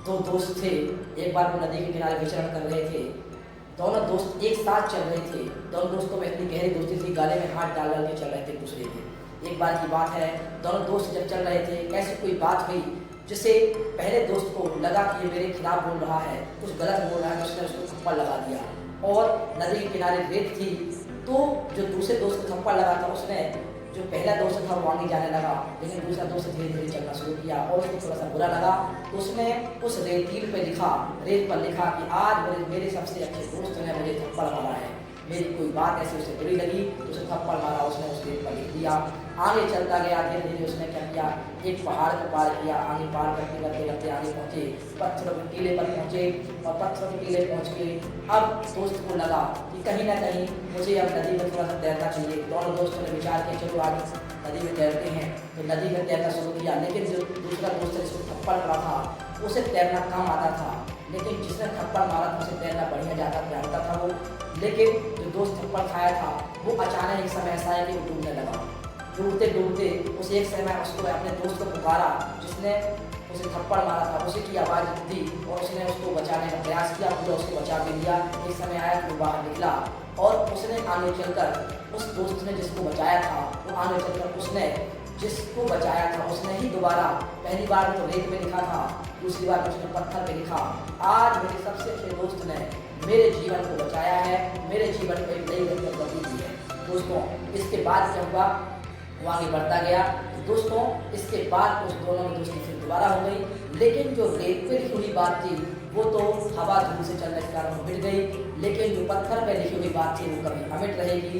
दो दोस्त थे। एक बार वो नदी के किनारे विचरण कर रहे थे। दोनों दोस्त एक साथ चल रहे थे। दोनों दोस्तों में इतनी गहरी दोस्ती थी, गाले में हाथ डाल डाल के चल रहे थे एक दूसरे के। एक बार की बात है, दोनों दोस्त जब चल रहे थे, ऐसी कोई बात हुई जिससे पहले दोस्त को लगा कि ये मेरे खिलाफ बोल रहा है, कुछ गलत बोल रहा है, तो उसने उसको थप्पड़ लगा दिया। और नदी के किनारे रेत थी, तो जो दूसरे दोस्त को थप्पड़ लगा था, उसने जो पहला दोस्त था वो आगे जाने लगा, लेकिन दूसरा दोस्त धीरे धीरे चलना शुरू किया और उसको थोड़ा सा बुरा लगा। तो उसने उस रेतील पे लिखा, रेत पर लिखा कि आज मेरे सबसे अच्छे दोस्त ने मुझे थप्पड़ मारा है। मेरी कोई बात ऐसी उसे बुरी लगी तो उसे थप्पड़ मारा, उसने उस रेत पर लिख दिया। आगे चलता गया, धीरे धीरे उसने क्या किया, एक पहाड़ को पार किया। आगे पार करते करते करते आगे पहुँचे, पत्थरों के टीले पर पहुँचे और पत्थरों के टीले पहुँच के अब दोस्त को लगा कि कहीं ना कहीं मुझे अब नदी में थोड़ा सा तैरना चाहिए। दोनों दोस्तों ने विचार किया चलो आज नदी में तैरते हैं, तो नदी में तैरना शुरू किया। लेकिन जो दूसरा दोस्त है जिसको थप्पड़ मारा था, उसे तैरना कम आता था, लेकिन जिसने थप्पड़ मारा था उसे तैरना बढ़िया जानता था वो। लेकिन जो दोस्त थप्पड़ खाया था वो अचानक एक समय ऐसा है कि वो डूबने लगा। डूबते डूबते उस एक समय उसको अपने दोस्त को पुकारा जिसने उसे थप्पड़ मारा था, उसी की आवाज़ दी और उसने उसको बचाने का प्रयास किया, पूरा उसको बचा भी लिया। एक समय आया कि वो बाहर निकला और उसने आगे चलकर उस दोस्त ने जिसको बचाया था, वो आगे चलकर उसने जिसको बचाया था उसने ही दोबारा, पहली बार तो रेत में लिखा था, दूसरी बार उसने पत्थर पे लिखा, आज मेरे सबसे अच्छे दोस्त ने मेरे जीवन को बचाया है, मेरे जीवन को एक नई गति बदली दी है। दोस्तों इसके बाद क्या हुआ, वो आगे बढ़ता गया। दोस्तों इसके बाद उस दोनों में दोस्ती फिर दोबारा हो गई, लेकिन जो रेत पे लिखी हुई बात थी वो तो हवा धूल से चलने के कारण मिट गई, लेकिन जो पत्थर पे लिखी हुई बात थी वो कभी अमिट रहेगी,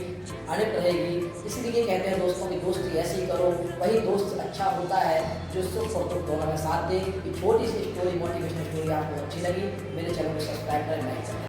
अमिट रहेगी। इसलिए कहते हैं दोस्तों की दोस्ती ऐसी करो, वही दोस्त अच्छा होता है जो सुख और दुख दोनों में साथ दे। ये छोटी सी स्टोरी, मोटिवेशनल स्टोरी आपको अच्छी लगी, मेरे चैनल को सब्सक्राइब करें, लाइक करें।